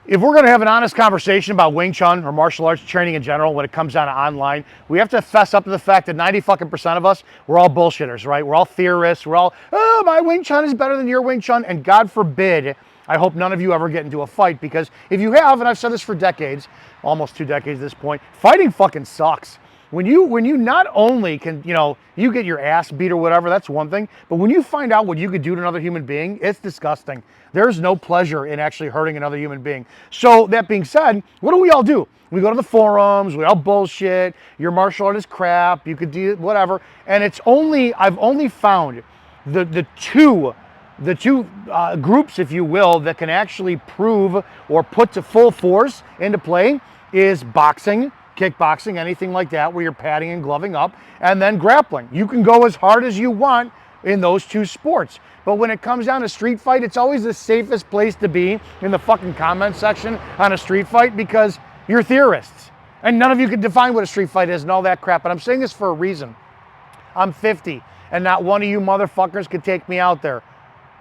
If we're going to have an honest conversation about Wing Chun or martial arts training in general when it comes down to online, we have to fess up to the fact that 90% of us, we're all bullshitters, right? We're all theorists. We're all, oh, my Wing Chun is better than your Wing Chun. And God forbid, I hope none of you ever get into a fight, because if you have, and I've said this for decades, almost 2 decades at this point, fighting fucking sucks. When you not only can, you get your ass beat or whatever, that's one thing, but when you find out what you could do to another human being, it's disgusting. There's no pleasure in actually hurting another human being. So that being said, what do we all do? We go to the forums, we all bullshit, your martial art is crap, you could do whatever, and I've only found the two groups, if you will, that can actually prove or put to full force into play is boxing, kickboxing, anything like that, where you're padding and gloving up, and then grappling. You can go as hard as you want in those two sports. But when it comes down to street fight, it's always the safest place to be in the fucking comment section on a street fight, because you're theorists. And none of you can define what a street fight is and all that crap. But I'm saying this for a reason. I'm 50, and not one of you motherfuckers could take me out there.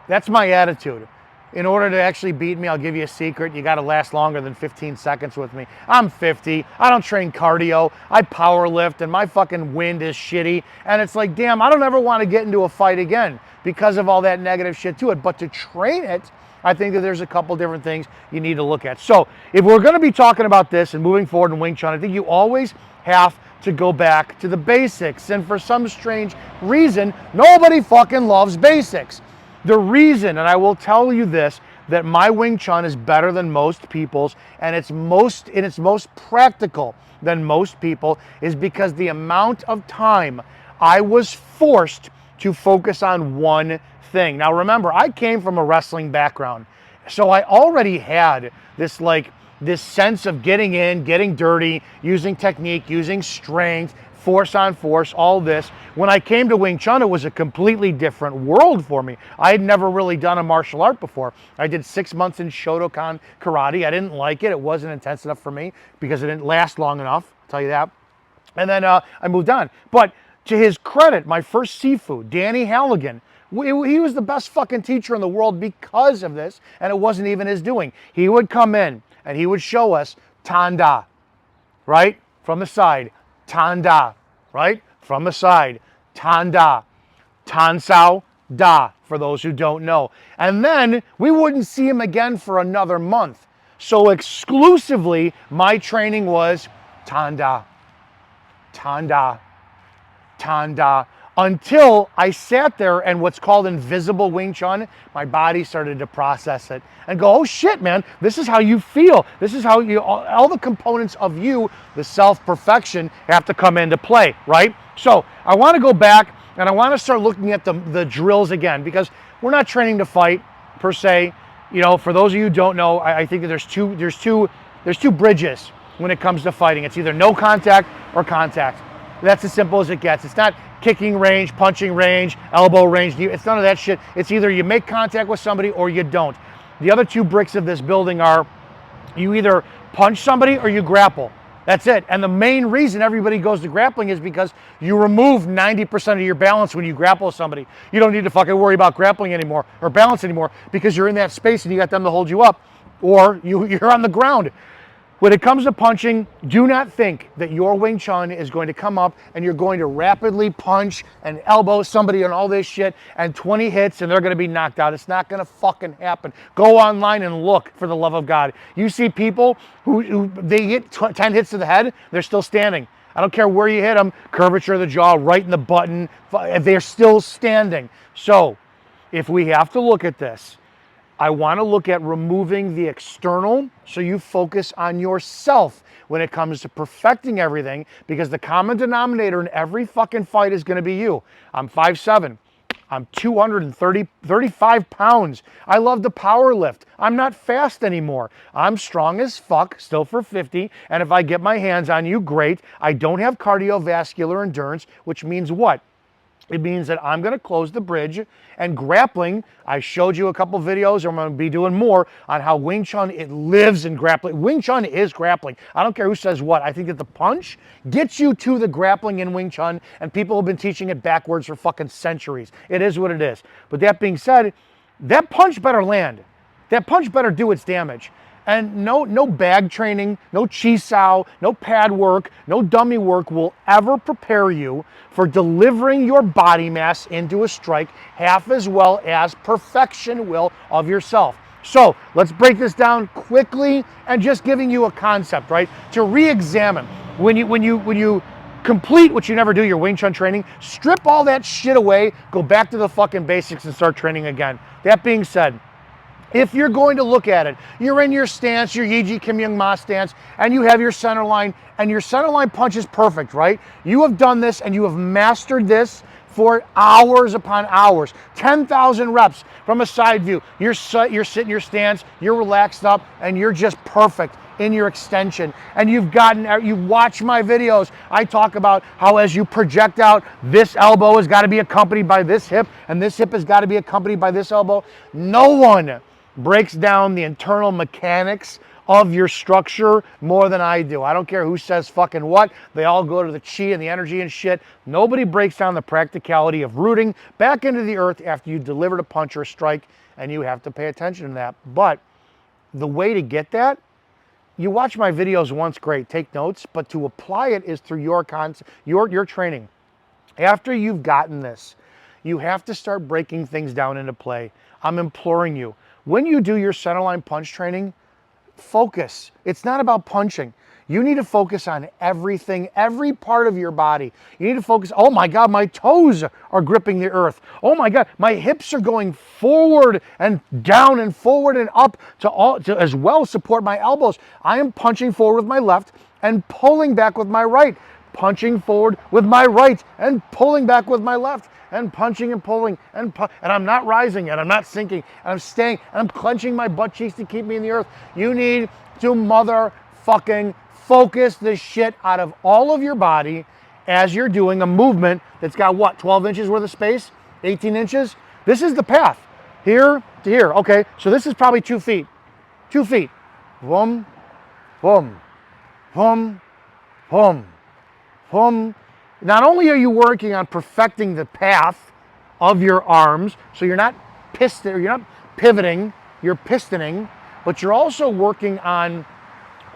That's my attitude. In order to actually beat me, I'll give you a secret. You got to last longer than 15 seconds with me. I'm 50. I don't train cardio. I power lift, and my fucking wind is shitty. And it's like, damn, I don't ever want to get into a fight again because of all that negative shit to it. But to train it, I think that there's a couple different things you need to look at. So if we're going to be talking about this and moving forward in Wing Chun, I think you always have to go back to the basics. And for some strange reason, nobody fucking loves basics. The reason, and I will tell you this, that my Wing Chun is better than most people's, and it's most practical than most people, is because the amount of time I was forced to focus on one thing. Now remember, I came from a wrestling background, so I already had this sense of getting in, getting dirty, using technique, using strength, force on force, all this. When I came to Wing Chun, it was a completely different world for me. I had never really done a martial art before. I did 6 months in Shotokan karate. I didn't like it. It wasn't intense enough for me because it didn't last long enough, I'll tell you that. And then I moved on. But to his credit, my first Sifu, Danny Halligan, he was the best fucking teacher in the world because of this, and it wasn't even his doing. He would come in and he would show us Tanda, right? From the side. Tanda, right? From the side. Tanda. Tansao Da, for those who don't know. And then we wouldn't see him again for another month. So exclusively, my training was Tanda. Tanda. Tanda. Until I sat there and what's called invisible Wing Chun, my body started to process it and go, oh shit, man, this is how you feel. This is how all the components of you, the self-perfection, have to come into play, right? So I want to go back and I want to start looking at the drills again, because we're not training to fight per se. For those of you who don't know, I think that there's two bridges when it comes to fighting. It's either no contact or contact. That's as simple as it gets. It's not kicking range, punching range, elbow range. It's none of that shit. It's either you make contact with somebody or you don't. The other two bricks of this building are you either punch somebody or you grapple. That's it. And the main reason everybody goes to grappling is because you remove 90% of your balance when you grapple somebody. You don't need to fucking worry about grappling anymore or balance anymore because you're in that space and you got them to hold you up, or you're on the ground. When it comes to punching, do not think that your Wing Chun is going to come up and you're going to rapidly punch and elbow somebody and all this shit and 20 hits and they're going to be knocked out. It's not going to fucking happen. Go online and look, for the love of God. You see people who they hit 10 hits to the head, they're still standing. I don't care where you hit them, curvature of the jaw, right in the button, they're still standing. So if we have to look at this, I want to look at removing the external so you focus on yourself when it comes to perfecting everything, because the common denominator in every fucking fight is going to be you. I'm 5'7". I'm 235 pounds. I love to power lift. I'm not fast anymore. I'm strong as fuck, still for 50, and if I get my hands on you, great. I don't have cardiovascular endurance, which means what? It means that I'm going to close the bridge, and grappling, I showed you a couple videos, I'm going to be doing more on how Wing Chun, it lives in grappling. Wing Chun is grappling. I don't care who says what. I think that the punch gets you to the grappling in Wing Chun, and people have been teaching it backwards for fucking centuries. It is what it is. But that being said, that punch better land. That punch better do its damage. And no bag training, no chi sao, no pad work, no dummy work will ever prepare you for delivering your body mass into a strike half as well as perfection will of yourself. So let's break this down quickly and just giving you a concept, right? To re-examine. When you complete what you never do, your Wing Chun training, strip all that shit away, go back to the fucking basics and start training again. That being said, if you're going to look at it, you're in your stance, your Yiji Kim Young Ma stance, and you have your center line, and your center line punch is perfect, right? You have done this and you have mastered this for hours upon hours, 10,000 reps from a side view. You're sitting your stance, you're relaxed up, and you're just perfect in your extension. And you watch my videos. I talk about how as you project out, this elbow has got to be accompanied by this hip, and this hip has got to be accompanied by this elbow. No one breaks down the internal mechanics of your structure more than I do. I don't care who says fucking what. They all go to the chi and the energy and shit. Nobody breaks down the practicality of rooting back into the earth after you delivered a punch or a strike, and you have to pay attention to that. But the way to get that, you watch my videos once, great, take notes, but to apply it is through your concept, your training. After you've gotten this, you have to start breaking things down into play. I'm imploring you. When you do your centerline punch training, focus. It's not about punching. You need to focus on everything, every part of your body. You need to focus, oh my God, my toes are gripping the earth. Oh my God, my hips are going forward and down and forward and up to as well support my elbows. I am punching forward with my left and pulling back with my right. Punching forward with my right and pulling back with my left. And punching and pulling and I'm not rising and I'm not sinking and I'm staying and I'm clenching my butt cheeks to keep me in the earth. You need to motherfucking focus the shit out of all of your body as you're doing a movement that's got what, 12 inches worth of space, 18 inches? This is the path, here to here. Okay, so this is probably 2 feet. 2 feet. Boom, boom, boom, boom, boom. Not only are you working on perfecting the path of your arms, so you're not pivoting, you're pistoning, but you're also working on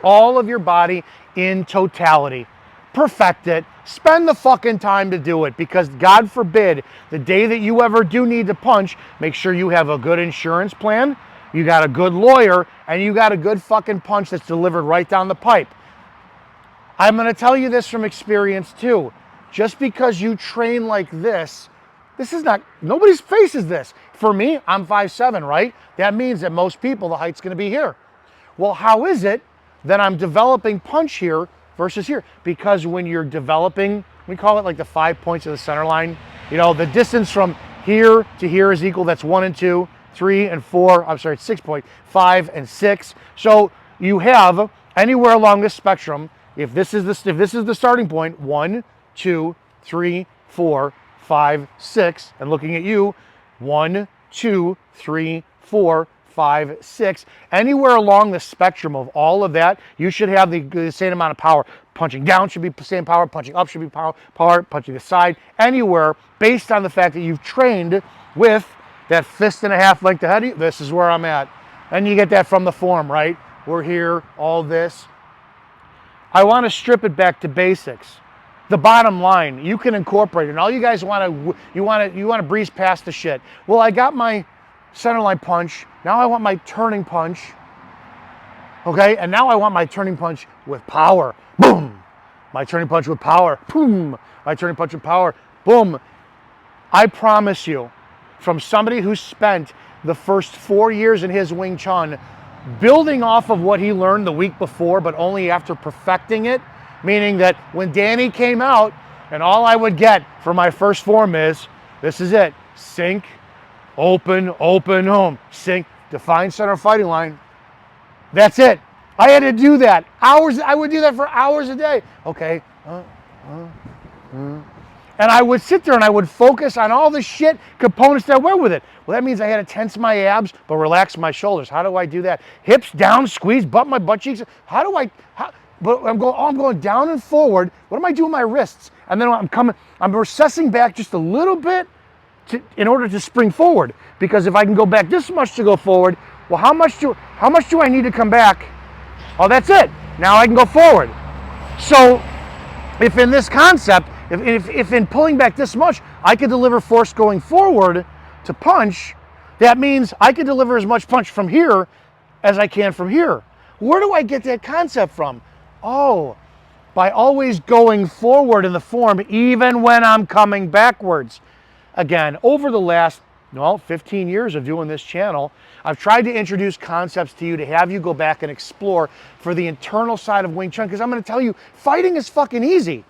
all of your body in totality. Perfect it. Spend the fucking time to do it, because God forbid, the day that you ever do need to punch, make sure you have a good insurance plan, you got a good lawyer, and you got a good fucking punch that's delivered right down the pipe. I'm going to tell you this from experience too. Just because you train like this is not, nobody's face is this. For me, I'm 5'7", right? That means that most people, the height's gonna be here. Well, how is it that I'm developing punch here versus here? Because when you're developing, we call it like the 5 points of the center line. You know, the distance from here to here is equal, that's 1 and 2, 3 and 4, I'm sorry, it's 6 point, 5 and 6. So you have anywhere along this spectrum, if this is the starting point, 1, 2, 3, 4, 5, 6, and looking at you, 1, 2, 3, 4, 5, 6. Anywhere along the spectrum of all of that, you should have the same amount of power. Punching down should be the same power, punching up should be power, punching the side, anywhere, based on the fact that you've trained with that fist and a half length ahead of you. This is where I'm at. And you get that from the form, right? We're here, all this. I want to strip it back to basics. The bottom line, you can incorporate it. And all you guys want to breeze past the shit. Well, I got my center line punch. Now I want my turning punch. Okay, and now I want my turning punch with power. Boom. My turning punch with power. Boom. My turning punch with power. Boom. I promise you, from somebody who spent the first 4 years in his Wing Chun building off of what he learned the week before, but only after perfecting it, meaning that when Danny came out, and all I would get for my first form is, this is it, sink, open, open, home, sink, define center fighting line. That's it. I had to do that. Hours, I would do that for hours a day. Okay. And I would sit there and I would focus on all the shit components that went with it. Well, that means I had to tense my abs, but relax my shoulders. How do I do that? Hips down, squeeze, my butt cheeks. But I'm going down and forward. What am I doing with my wrists? And then I'm recessing back just a little bit in order to spring forward. Because if I can go back this much to go forward, Well, how much do I need to come back? Oh, that's it. Now I can go forward. So if in this concept, if in pulling back this much, I could deliver force going forward to punch, that means I could deliver as much punch from here as I can from here. Where do I get that concept from? Oh, by always going forward in the form, even when I'm coming backwards. Again, over the last 15 years of doing this channel, I've tried to introduce concepts to you to have you go back and explore for the internal side of Wing Chun, because I'm going to tell you, fighting is fucking easy.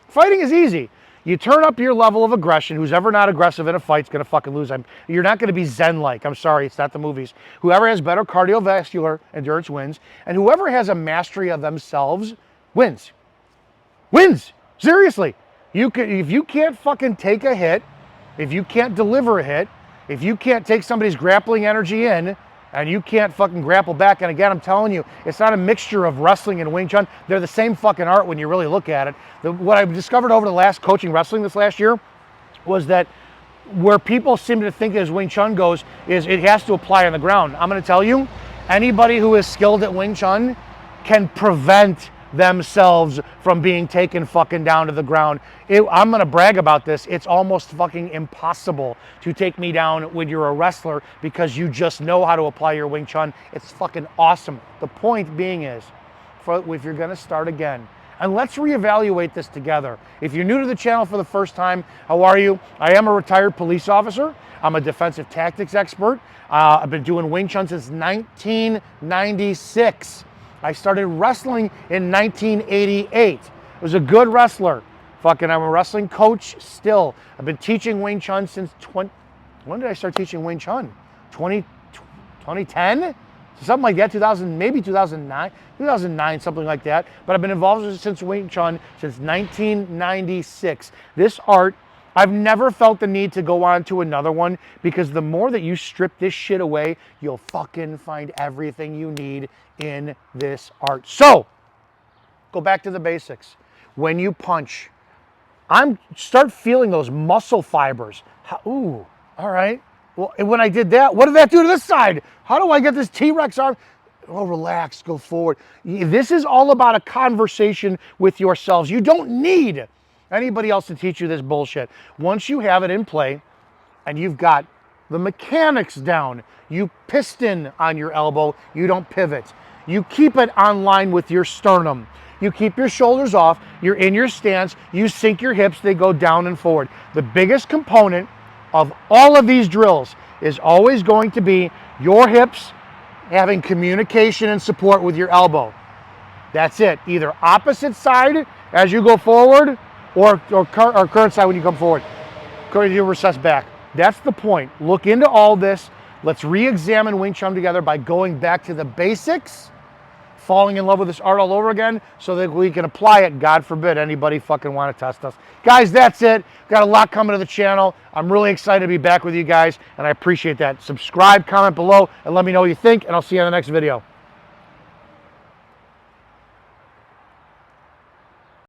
Fighting is easy. You turn up your level of aggression. Who's ever not aggressive in a fight is going to fucking lose. You're not going to be Zen-like. I'm sorry, it's not the movies. Whoever has better cardiovascular endurance wins, and whoever has a mastery of themselves wins. Wins. Seriously. If you can't fucking take a hit, if you can't deliver a hit, if you can't take somebody's grappling energy in, and you can't fucking grapple back, and again, I'm telling you, it's not a mixture of wrestling and Wing Chun. They're the same fucking art when you really look at it. What I've discovered over the last coaching wrestling this last year was that where people seem to think as Wing Chun goes is it has to apply on the ground. I'm going to tell you, anybody who is skilled at Wing Chun can prevent themselves from being taken fucking down to the ground. I'm gonna brag about this. It's almost fucking impossible to take me down when you're a wrestler because you just know how to apply your Wing Chun. It's fucking awesome. The point being is, if you're gonna start again, and let's reevaluate this together. If you're new to the channel for the first time, how are you? I am a retired police officer. I'm a defensive tactics expert. I've been doing Wing Chun since 1996. I started wrestling in 1988. I was a good wrestler. Fucking, I'm a wrestling coach still. I've been teaching Wing Chun since when did I start teaching Wing Chun? 2010? Something like that, 2000, maybe 2009, something like that. But I've been involved since Wing Chun since 1996. This art, I've never felt the need to go on to another one because the more that you strip this shit away, you'll fucking find everything you need in this art. So, go back to the basics. When you punch, start feeling those muscle fibers. Ooh, all right. Well, when I did that, what did that do to this side? How do I get this T-Rex arm? Oh, relax, go forward. This is all about a conversation with yourselves. You don't need anybody else to teach you this bullshit. Once you have it in play and you've got the mechanics down, you piston on your elbow, you don't pivot. You keep it on line with your sternum. You keep your shoulders off, you're in your stance, you sink your hips, they go down and forward. The biggest component of all of these drills is always going to be your hips having communication and support with your elbow. That's it. Either opposite side as you go forward or current side when you come forward. You recess back. That's the point. Look into all this. Let's re-examine Wing Chun together by going back to the basics, falling in love with this art all over again so that we can apply it. God forbid anybody fucking want to test us. Guys, that's it. Got a lot coming to the channel. I'm really excited to be back with you guys, and I appreciate that. Subscribe, comment below, and let me know what you think, and I'll see you on the next video.